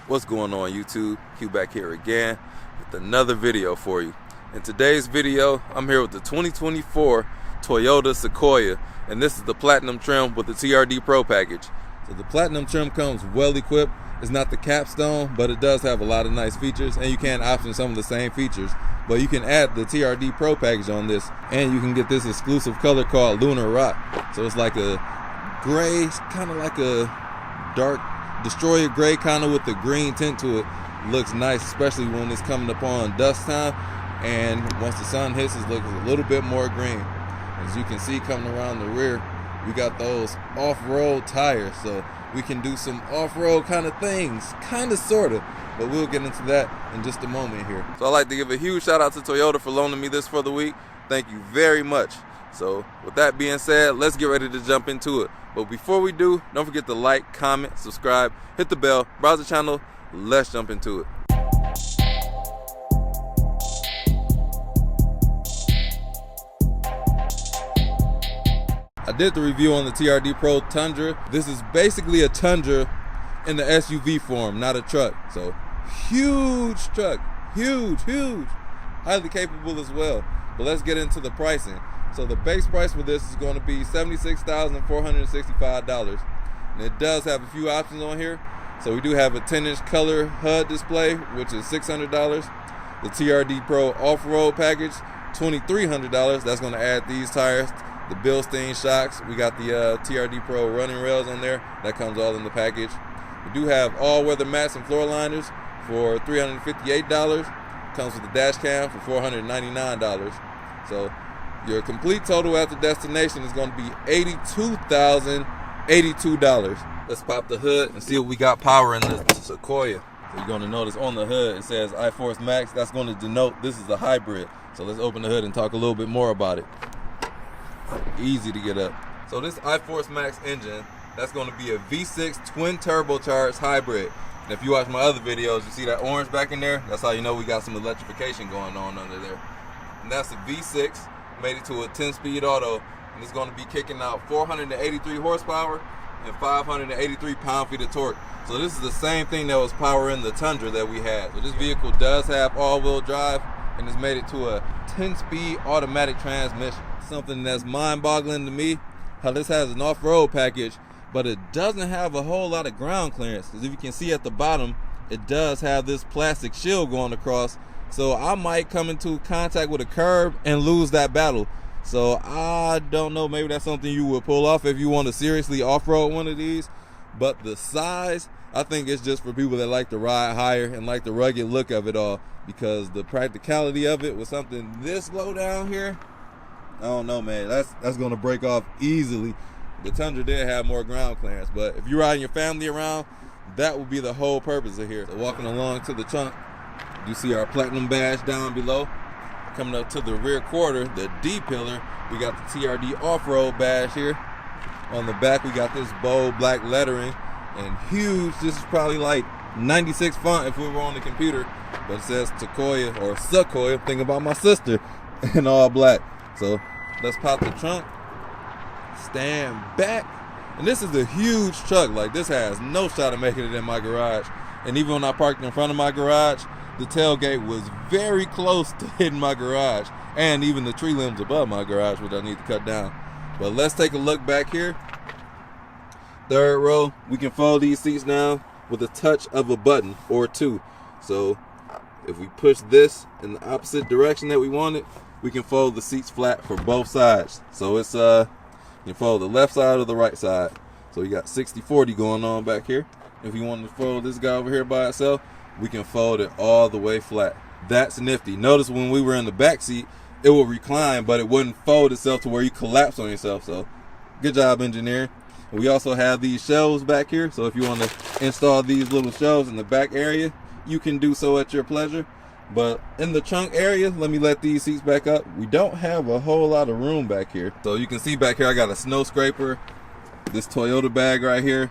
What's going on YouTube? Q back here again with another video for you. In today's video, I'm here with the 2024 Toyota Sequoia, and this is the Platinum trim with the TRD Pro package. So the Platinum trim comes well equipped. It's not the capstone, but it does have a lot of nice features, and you can option some of the same features. But you can add the TRD Pro package on this, and you can get this exclusive color called Lunar Rock. So it's like a gray, kind of like a dark destroyer gray, kind of with a green tint to it. Looks nice, especially when it's coming up on dusk time, and once the sun hits, it looks a little bit more green. As you can see coming around the rear, we got those off-road tires, so we can do some off-road kind of things, kind of, sort of, but we'll get into that in just a moment here. So I'd like to give a huge shout out to Toyota for loaning me this for the week. Thank you very much. So with that being said, let's get ready to jump into it. But before we do, don't forget to like, comment, subscribe, hit the bell, browse the channel. Let's jump into it. I did the review on the TRD Pro Tundra. This is basically a Tundra in the SUV form, not a truck. So huge truck, huge, highly capable as well. But let's get into the pricing. So the base price for this is going to be $76,465. And it does have a few options on here. So we do have a 10-inch color HUD display, which is $600. The TRD Pro off-road package, $2,300. That's going to add these tires, the Bilstein shocks. We got the TRD Pro running rails on there. That comes all in the package. We do have all-weather mats and floor liners for $358. Comes with the dash cam for $499. So your complete total at the destination is going to be $82,082. Let's pop the hood and see what we got power in the Sequoia. So you're going to notice on the hood it says iForce Max. That's going to denote this is a hybrid. So let's open the hood and talk a little bit more about it. Easy to get up. So this iForce Max engine, that's going to be a V6 twin turbocharged hybrid. And if you watch my other videos, you see that orange back in there? That's how you know we got some electrification going on under there. And that's a V6, made it to a 10-speed auto, and it's going to be kicking out 483 horsepower and 583 pound-feet of torque. So this is the same thing that was powering the Tundra that we had. So this vehicle does have all-wheel drive, and it's made it to a 10-speed automatic transmission. Something that's mind-boggling to me, how this has an off-road package, but it doesn't have a whole lot of ground clearance. Because if you can see at the bottom, it does have this plastic shield going across. So I might come into contact with a curb and lose that battle. So I don't know, maybe that's something you would pull off if you want to seriously off-road one of these. But the size, I think it's just for people that like to ride higher and like the rugged look of it all. Because the practicality of it with something this low down here, I don't know, man. That's going to break off easily. The Tundra did have more ground clearance, but if you're riding your family around, that would be the whole purpose of here. So walking along to the trunk, you see our Platinum badge down below. Coming up to the rear quarter, the D pillar, we got the TRD off-road badge here. On the back, we got this bold black lettering and huge. This is probably like 96 font if we were on the computer, but it says Sequoia or Sequoia. Think about my sister in all black. So let's pop the trunk, stand back, and this is a huge truck. Like, this has no shot of making it in my garage. And even when I parked in front of my garage, the tailgate was very close to hitting my garage, and even the tree limbs above my garage, which I need to cut down. But let's take a look back here. Third row, we can fold these seats down with a touch of a button or two. So if we push this in the opposite direction that we want it, we can fold the seats flat for both sides. So it's you can fold the left side or the right side. So you got 60-40 going on back here. If you want to fold this guy over here by itself, we can fold it all the way flat. That's nifty. Notice when we were in the back seat, it would recline, but it wouldn't fold itself to where you collapse on yourself. So good job, engineering. We also have these shelves back here. So if you want to install these little shelves in the back area, you can do so at your pleasure. But in the trunk area, let me let these seats back up. We don't have a whole lot of room back here. So you can see back here, I got a snow scraper, this Toyota bag right here,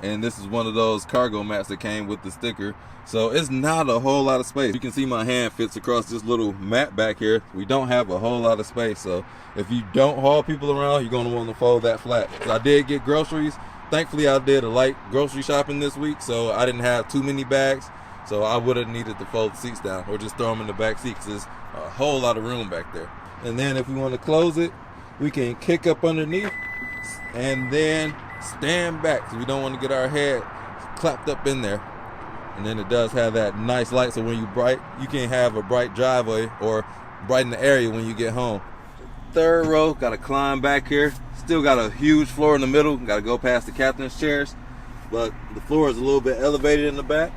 and this is one of those cargo mats that came with the sticker. So it's not a whole lot of space. You can see my hand fits across this little mat back here. We don't have a whole lot of space. So if you don't haul people around, you're gonna want to fold that flat. So I did get groceries Thankfully, I did a light grocery shopping this week, so I didn't have too many bags. So I would have needed to fold the seats down or just throw them in the back seat because there's a whole lot of room back there. And then if we want to close it, we can kick up underneath and then stand back because we don't want to get our head clapped up in there. And then it does have that nice light, so when you can have a bright driveway or brighten the area when you get home. Third row, got to climb back here. Still got a huge floor in the middle. Got to go past the captain's chairs, but the floor is a little bit elevated in the back.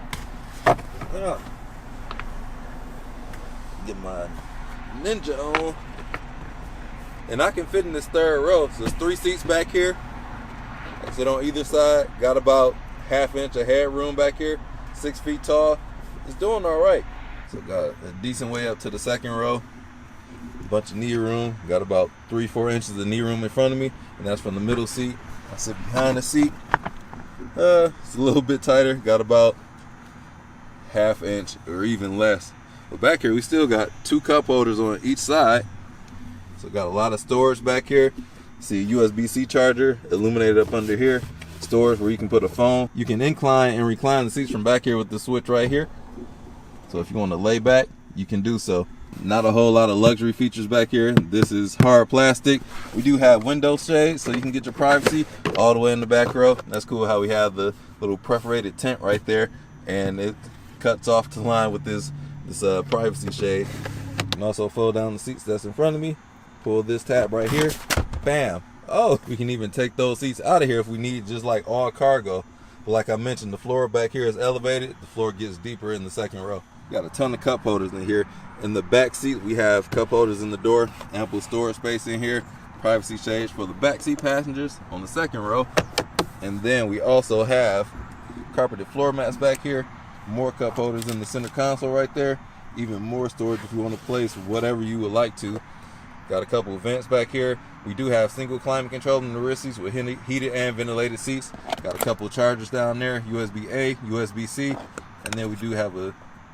Get my Ninja on. And I can fit in this third row. So there's 3 seats back here. I sit on either side. Got about ½ inch of headroom back here. 6 feet tall. It's doing all right. So got a decent way up to the second row. Bunch of knee room. Got about 3-4 inches of knee room in front of me, and that's from the middle seat. I sit behind the seat. It's a little bit tighter. Got about ½ inch or even less. But back here we still got 2 cup holders on each side. So got a lot of storage back here. See, USB-C charger illuminated up under here. Storage where you can put a phone. You can incline and recline the seats from back here with the switch right here. So if you want to lay back, you can do so. Not a whole lot of luxury features back here. This is hard plastic. We do have window shades so you can get your privacy all the way in the back row. That's cool how we have the little perforated tent right there, and it cuts off the line with this privacy shade. You can also fold down the seats that's in front of me. Pull this tab right here. Bam. Oh, we can even take those seats out of here if we need, just like all cargo. But like I mentioned, the floor back here is elevated. The floor gets deeper in the second row. Got a ton of cup holders in here. In the back seat, we have cup holders in the door, ample storage space in here, privacy shades for the back seat passengers on the second row. And then we also have carpeted floor mats back here, more cup holders in the center console right there, even more storage if you want to place whatever you would like to. Got a couple of vents back here. We do have single climate control in the rear seats with heated and ventilated seats. Got a couple of chargers down there, USB-A, USB-C, and then we do have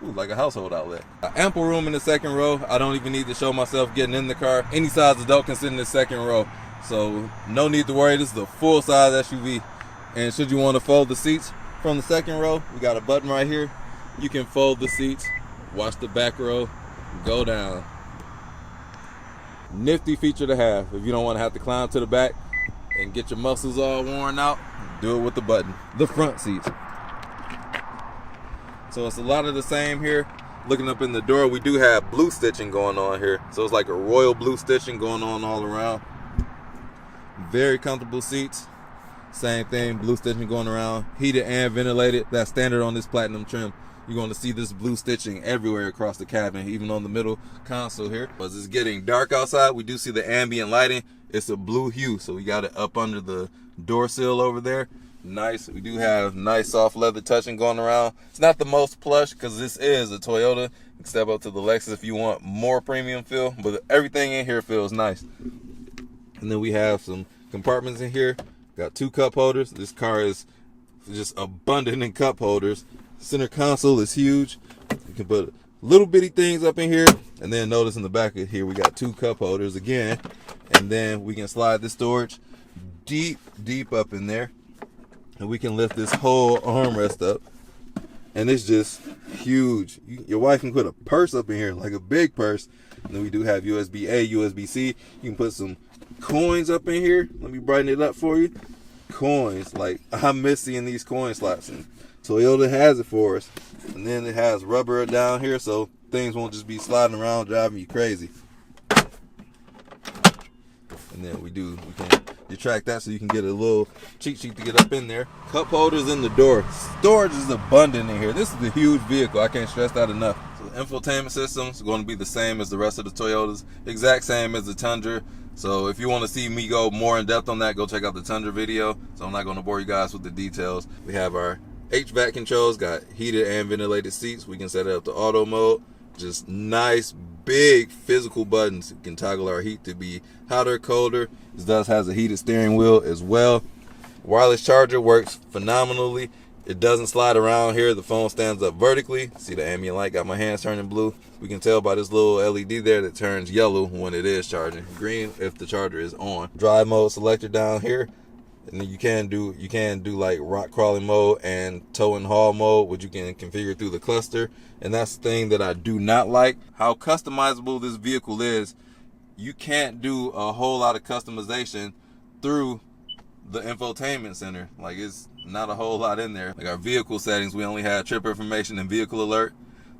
like a household outlet. Ample room in the second row. I don't even need to show myself getting in the car. Any size adult can sit in the second row, so no need to worry. This is a full size SUV. And should you want to fold the seats from the second row, we got a button right here. You can fold the seats, watch the back row go down. Nifty feature to have if you don't want to have to climb to the back and get your muscles all worn out. Do it with the button. The front seats. So it's a lot of the same here. Looking up in the door, we do have blue stitching going on here. So it's like a royal blue stitching going on all around. Very comfortable seats. Same thing, blue stitching going around. Heated and ventilated. That's standard on this platinum trim. You're going to see this blue stitching everywhere across the cabin, even on the middle console here. As it's getting dark outside, we do see the ambient lighting. It's a blue hue, so we got it up under the door sill over there. Nice. We do have nice soft leather touching going around. It's not the most plush because this is a Toyota. You can step up to the Lexus if you want more premium feel, but everything in here feels nice. And then we have some compartments in here. Got 2 cup holders. This car is just abundant in cup holders. Center console is huge. You can put little bitty things up in here, and then notice in the back of here we got 2 cup holders again, and then we can slide the storage deep up in there. And we can lift this whole armrest up, and it's just huge. Your wife can put a purse up in here, like a big purse. And then we do have USB-A, USB-C. You can put some coins up in here. Let me brighten it up for you. Coins, like I miss seeing these coin slots, and Toyota has it for us. And then it has rubber down here, so things won't just be sliding around driving you crazy. And then we can detract that so you can get a little cheat sheet to get up in there. Cup holders in the door. Storage is abundant in here. This is a huge vehicle. I can't stress that enough. So the infotainment system is going to be the same as the rest of the Toyotas. Exact same as the Tundra. So if you want to see me go more in depth on that, go check out the Tundra video. So I'm not going to bore you guys with the details. We have our HVAC controls. Got heated and ventilated seats. We can set it up to auto mode. Just nice big physical buttons. You can toggle our heat to be hotter, colder. This does has a heated steering wheel as well. Wireless charger works phenomenally. It doesn't slide around here. The phone stands up vertically. See the ambient light, got my hands turning blue. We can tell by this little LED there that turns yellow when it is charging. Green if the charger is on. Drive mode selector down here. And then you can do like rock crawling mode and tow and haul mode, which you can configure through the cluster. And that's the thing that I do not like, how customizable this vehicle is. You can't do a whole lot of customization through the infotainment center. Like, it's not a whole lot in there. Like our vehicle settings, we only have trip information and vehicle alert.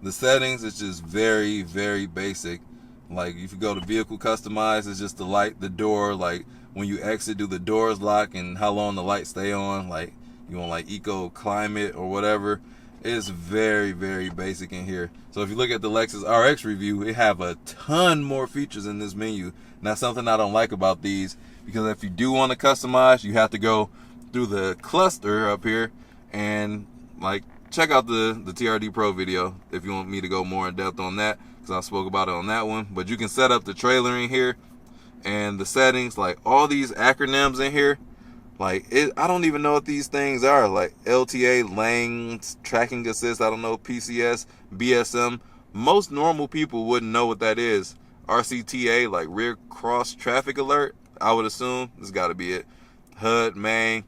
The settings is just very, very basic. Like if you go to vehicle customize, it's just the light, the door, like when you exit, do the doors lock and how long the lights stay on. Like you want like eco climate or whatever. It's very, very basic in here. So if you look at the Lexus RX review, it have a ton more features in this menu. And that's something I don't like about these, because if you do want to customize, you have to go through the cluster up here and like check out the TRD Pro video if you want me to go more in depth on that, because I spoke about it on that one. But you can set up the trailering here and the settings, like all these acronyms in here. Like I don't even know what these things are. Like LTA, lanes, tracking assist, I don't know, PCS, BSM. Most normal people wouldn't know what that is. RCTA, like rear cross traffic alert, I would assume. This got to be it. HUD, main.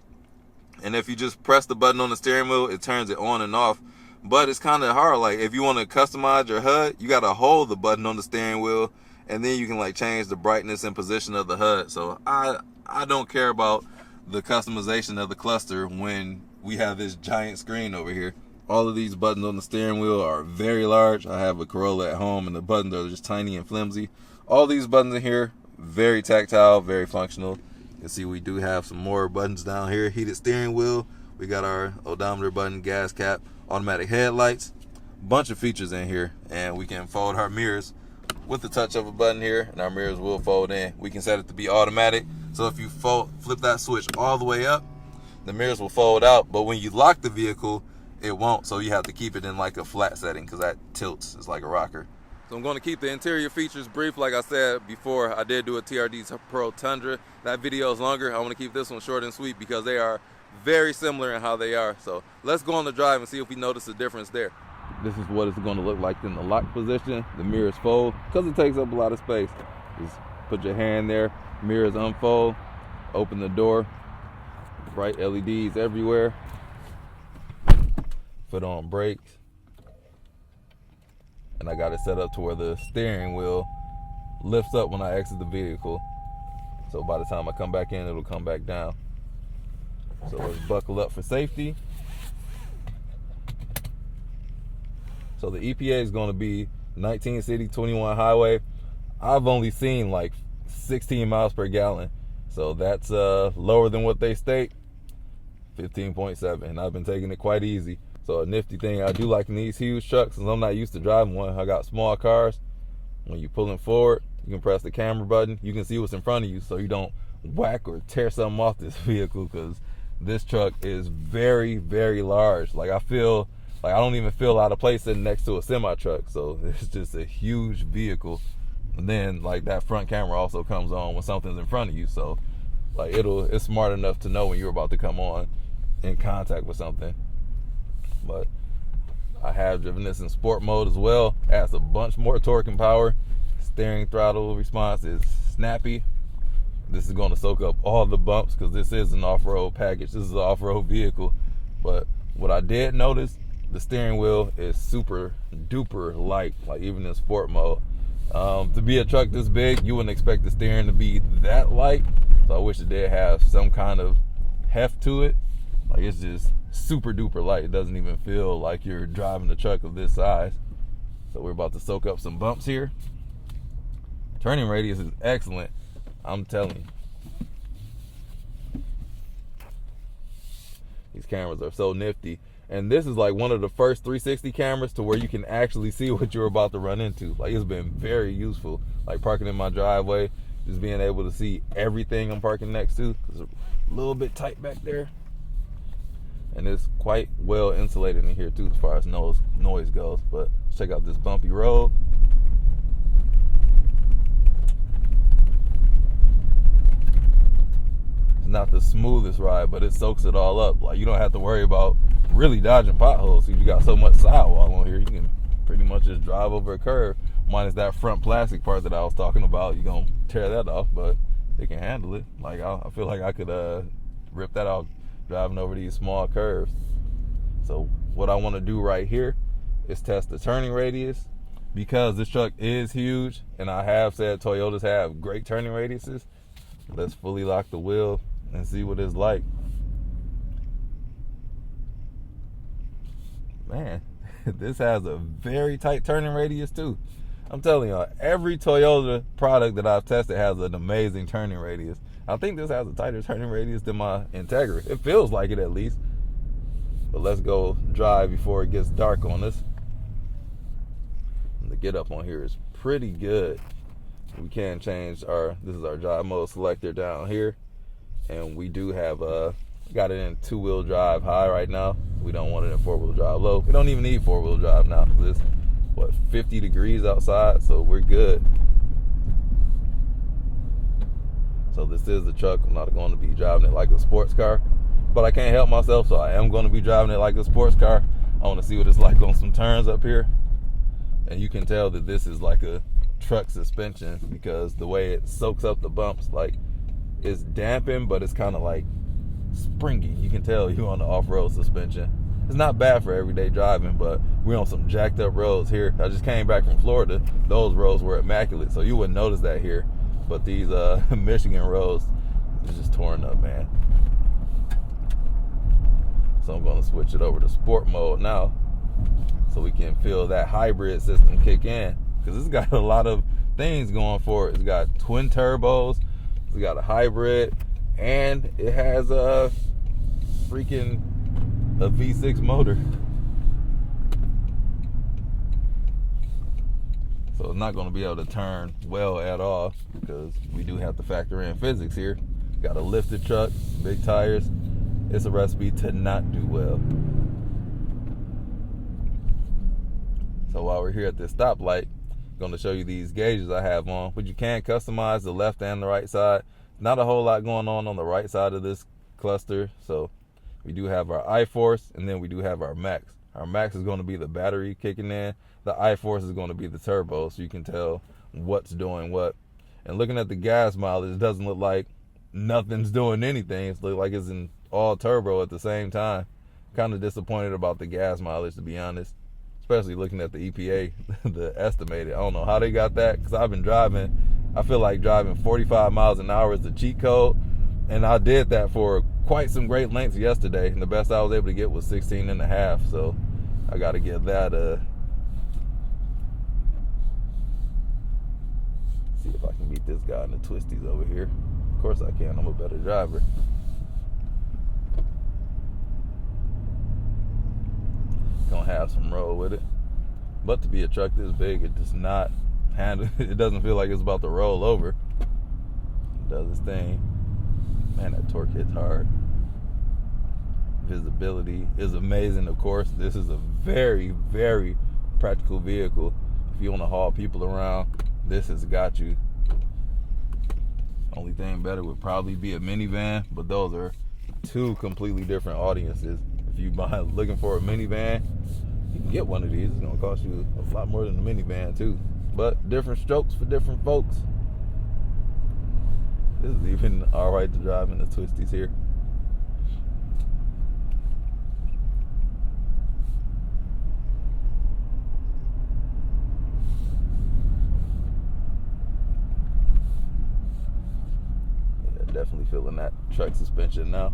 And if you just press the button on the steering wheel, it turns it on and off. But it's kind of hard. Like if you want to customize your HUD, you got to hold the button on the steering wheel, and then you can like change the brightness and position of the HUD. So I don't care about the customization of the cluster when we have this giant screen over here. All of these buttons on the steering wheel are very large. I have a Corolla at home and the buttons are just tiny and flimsy. All these buttons in here, very tactile, very functional. You can see we do have some more buttons down here. Heated steering wheel. We got our odometer button, gas cap, automatic headlights. Bunch of features in here. And we can fold our mirrors with the touch of a button here, and our mirrors will fold in. We can set it to be automatic. So if you flip that switch all the way up, the mirrors will fold out. But when you lock the vehicle, it won't. So you have to keep it in like a flat setting, because that tilts. It's like a rocker. So I'm going to keep the interior features brief. Like I said before, I did do a TRD Pro Tundra. That video is longer. I want to keep this one short and sweet because they are very similar in how they are. So let's go on the drive and see if we notice a difference there. This is what it's going to look like in the lock position. The mirrors fold because it takes up a lot of space. Just put your hand there, mirrors unfold, open the door, bright LEDs everywhere, foot on brakes, and I got it set up to where the steering wheel lifts up when I exit the vehicle. So by the time I come back in, it'll come back down. So let's buckle up for safety. So the EPA is going to be 19 city, 21 highway. I've only seen like 16 miles per gallon. So that's lower than what they state, 15.7. And I've been taking it quite easy. So a nifty thing I do like in these huge trucks, since I'm not used to driving one, I got small cars. When you're pulling forward, you can press the camera button. You can see what's in front of you so you don't whack or tear something off this vehicle, because this truck is very, very large. Like I don't even feel out of place sitting next to a semi truck. So it's just a huge vehicle. And then like that front camera also comes on when something's in front of you. So like it's smart enough to know when you're about to come on in contact with something. But I have driven this in sport mode as well. Adds a bunch more torque and power. Steering throttle response is snappy. This is going to soak up all the bumps because this is an off-road package. This is an off-road vehicle. But what I did notice, the steering wheel is super duper light, like even in sport mode. To be a truck this big, you wouldn't expect the steering to be that light. So I wish it did have some kind of heft to it. Like it's just super duper light. It doesn't even feel like you're driving a truck of this size. So we're about to soak up some bumps here. Turning radius is excellent, I'm telling you. These cameras are so nifty. And this is like one of the first 360 cameras to where you can actually see what you're about to run into. Like it's been very useful. Like parking in my driveway, just being able to see everything I'm parking next to. It's a little bit tight back there. And it's quite well insulated in here too as far as noise goes. But let's check out this bumpy road. It's not the smoothest ride, but it soaks it all up. Like you don't have to worry about really dodging potholes. You got so much sidewall on here, you can pretty much just drive over a curve. Minus that front plastic part that I was talking about. You're gonna tear that off, but it can handle it. Like I feel like I could rip that off driving over these small curves. So what I want to do right here is test the turning radius, because this truck is huge, and I have said Toyotas have great turning radiuses. Let's fully lock the wheel and see what it's like. Man, this has a very tight turning radius too. I'm telling y'all, every Toyota product that I've tested has an amazing turning radius. I think this has a tighter turning radius than my Integra. It feels like it, at least. But let's go drive before it gets dark on us. And the get up on here is pretty good. We can change this is our drive mode selector down here. And we do have got it in 2-wheel drive high right now. We don't want it in 4-wheel drive low. We don't even need 4-wheel drive now, because it's, 50 degrees outside, so we're good. So this is a truck. I'm not going to be driving it like a sports car, but I can't help myself, so I am going to be driving it like a sports car. I want to see what it's like on some turns up here. And you can tell that this is like a truck suspension, because the way it soaks up the bumps, like, it's dampened, but it's kind of like springy. You can tell you're on the off-road suspension. It's not bad for everyday driving, but we're on some jacked up roads here. I just came back from Florida. Those roads were immaculate, so you wouldn't notice that here. But these Michigan roads is just torn up, man. So I'm going to switch it over to sport mode now, so we can feel that hybrid system kick in, because it's got a lot of things going for it. It's got twin turbos, it's got a hybrid, and it has a V6 motor. So it's not going to be able to turn well at all, because we do have to factor in physics here. Got a lifted truck, big tires. It's a recipe to not do well. So while we're here at this stoplight, I'm going to show you these gauges I have on, but you can customize the left and the right side. Not a whole lot going on the right side of this cluster. So we do have our I-Force, and then we do have our Max. Our Max is going to be the battery kicking in. The I-Force is going to be the turbo, so you can tell what's doing what. And looking at the gas mileage, it doesn't look like nothing's doing anything. It looks like it's in all turbo at the same time. Kind of disappointed about the gas mileage, to be honest. Especially looking at the EPA, the estimated. I don't know how they got that, because I've been driving. I feel like driving 45 miles an hour is the cheat code. And I did that for quite some great lengths yesterday, and the best I was able to get was 16 and a half. So I got to give that see if I can beat this guy in the twisties over here. Of course I can. I'm a better driver. Gonna have some roll with it, but to be a truck this big, it does not handle. It doesn't feel like it's about to roll over. It does its thing. Man, that torque hits hard. Visibility is amazing, of course. This is a very, very practical vehicle. If you want to haul people around, this has got you. Only thing better would probably be a minivan, but those are two completely different audiences. If you looking for a minivan, you can get one of these. It's going to cost you a lot more than a minivan too. But different strokes for different folks. This is even alright to drive in the twisties here. Yeah, definitely feeling that truck suspension now.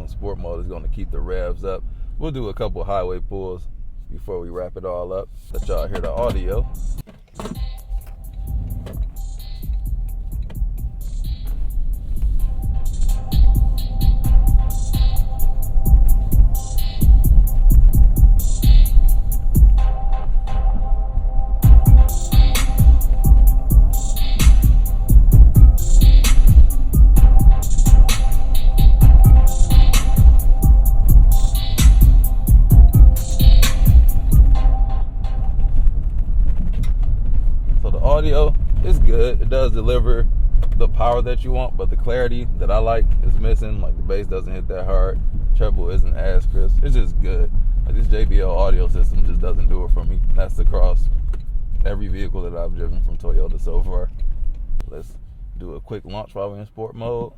Sport mode is going to keep the revs up. We'll do a couple highway pulls before we wrap it all up. Let y'all hear the audio. Audio is good. It does deliver the power that you want, but the clarity that I like is missing. Like, the bass doesn't hit that hard. treble isn't as crisp. It's just good. Like, this JBL audio system just doesn't do it for me. That's across every vehicle that I've driven from Toyota so far. Let's do a quick launch while we're in sport mode.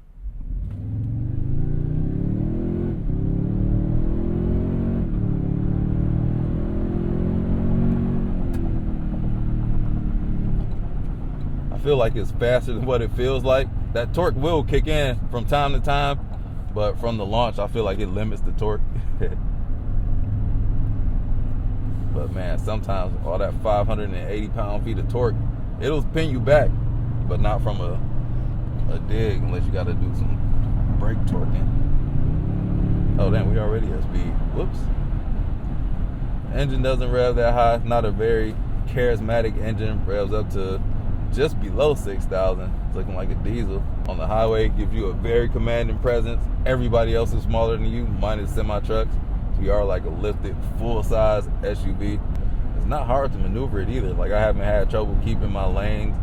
I feel like it's faster than what it feels like. That torque will kick in from time to time, but from the launch, I feel like it limits the torque. But man, sometimes all that 580 pound-feet of torque, it'll pin you back, but not from a dig unless you got to do some brake torquing. Oh damn, we already at speed. Whoops. The engine doesn't rev that high. Not a very charismatic engine. Revs up to just below 6,000. It's looking like a diesel. On the highway, gives you a very commanding presence. Everybody else is smaller than you, minus semi-trucks. So you are like a lifted, full-size SUV. It's not hard to maneuver it either. Like, I haven't had trouble keeping my lanes,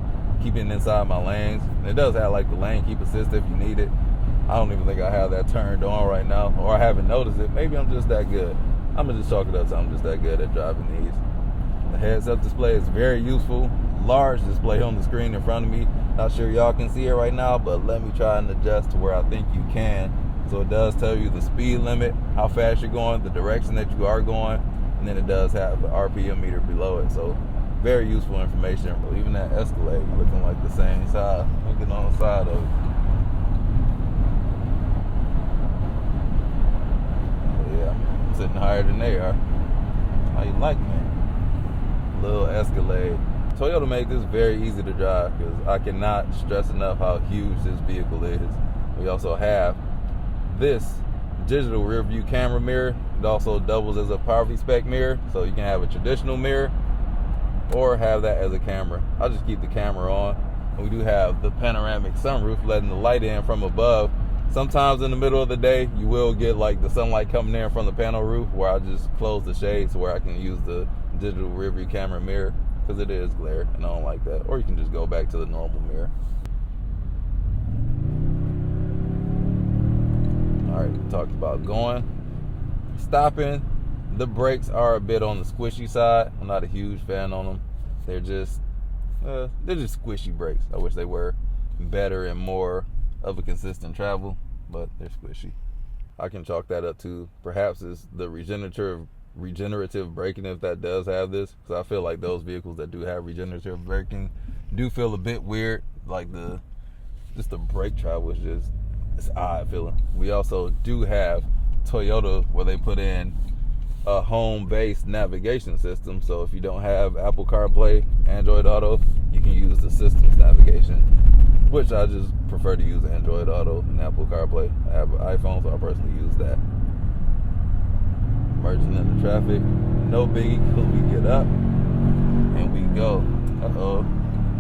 keeping inside my lanes. And it does have like the lane keep assist if you need it. I don't even think I have that turned on right now, or I haven't noticed it. Maybe I'm just that good. I'm gonna just chalk it up to I'm just that good at driving these. The heads-up display is very useful. Large display on the screen in front of me. Not sure y'all can see it right now, but let me try and adjust to where I think you can. So it does tell you the speed limit, how fast you're going, the direction that you are going, and then it does have the RPM meter below it. So very useful information. Even that Escalade looking like the same size. Looking on the side of it. But yeah, I'm sitting higher than they are. How you like me? Little Escalade. Toyota made this very easy to drive because I cannot stress enough how huge this vehicle is. We also have this digital rear view camera mirror. It also doubles as a poverty spec mirror, so you can have a traditional mirror or have that as a camera. I'll just keep the camera on. And we do have the panoramic sunroof letting the light in from above. Sometimes in the middle of the day, you will get like the sunlight coming in from the panel roof, where I just close the shades where I can use the digital rear view camera mirror, because it is glare and I don't like that. Or you can just go back to the normal mirror. Alright, we talked about going. Stopping. The brakes are a bit on the squishy side. I'm not a huge fan on them. They're just squishy brakes. I wish they were better and more of a consistent travel, but they're squishy. I can chalk that up to perhaps is the regenerative braking, if that does have this, because I feel like those vehicles that do have regenerative braking do feel a bit weird. Like the brake travel is just, it's odd feeling. We also do have Toyota where they put in a home-based navigation system, so if you don't have Apple CarPlay, Android Auto, you can use the system's navigation, which I just prefer to use Android Auto and Apple CarPlay. I have an iPhone, so I personally use that. Merging into traffic, no biggie, because we get up and we go. Uh-oh,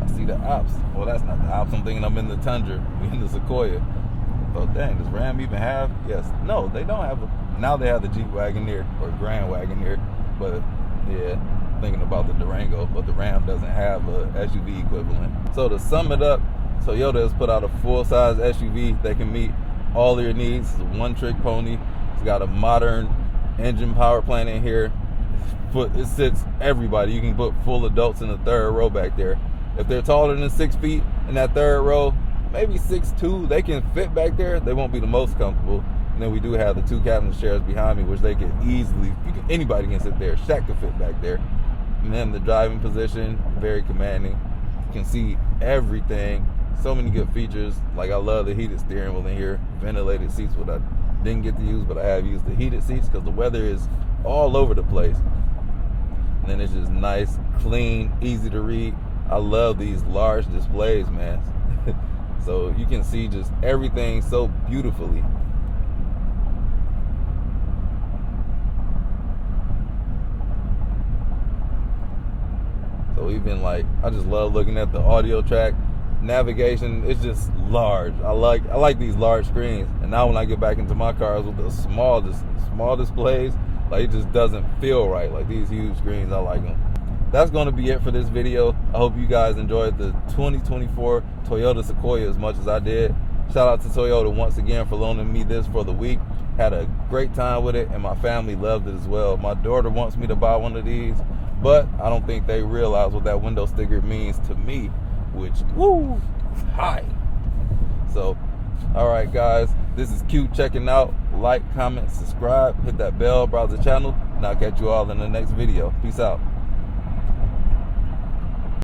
I see the Alps. Well, that's not the Alps. I'm thinking I'm in the Tundra. We in the Sequoia. Oh, dang, does Ram even have? Yes. No, they don't have now they have the Jeep Wagoneer or Grand Wagoneer, but yeah, thinking about the Durango, but the Ram doesn't have a SUV equivalent. So to sum it up, Toyota has put out a full-size SUV that can meet all your needs. It's a one-trick pony. It's got a modern engine power plant in here. It sits everybody. You can put full adults in the third row back there. If they're taller than 6 feet in that third row, maybe 6'2", they can fit back there. They won't be the most comfortable. And then we do have the 2 captain chairs behind me, which they can easily, anybody can sit there. Shaq can fit back there. And then the driving position, very commanding. You can see everything. So many good features. Like, I love the heated steering wheel in here. Ventilated seats, what I didn't get to use, but I have used the heated seats because the weather is all over the place. And then it's just nice, clean, easy to read. I love these large displays, man. So you can see just everything so beautifully. So even like, I just love looking at the audio track. Navigation is just large. I like these large screens. And now when I get back into my cars with the small displays, like, it just doesn't feel right. Like, these huge screens, I like them. That's going to be it for this video. I hope you guys enjoyed the 2024 Toyota Sequoia as much as I did. Shout out to Toyota once again for loaning me this for the week. Had a great time with it, and my family loved it as well. My daughter wants me to buy one of these, but I don't think they realize what that window sticker means to me, which, woo, hi. So, all right, guys, this is Q checking out. Like, comment, subscribe, hit that bell, browse the channel, and I'll catch you all in the next video. Peace out.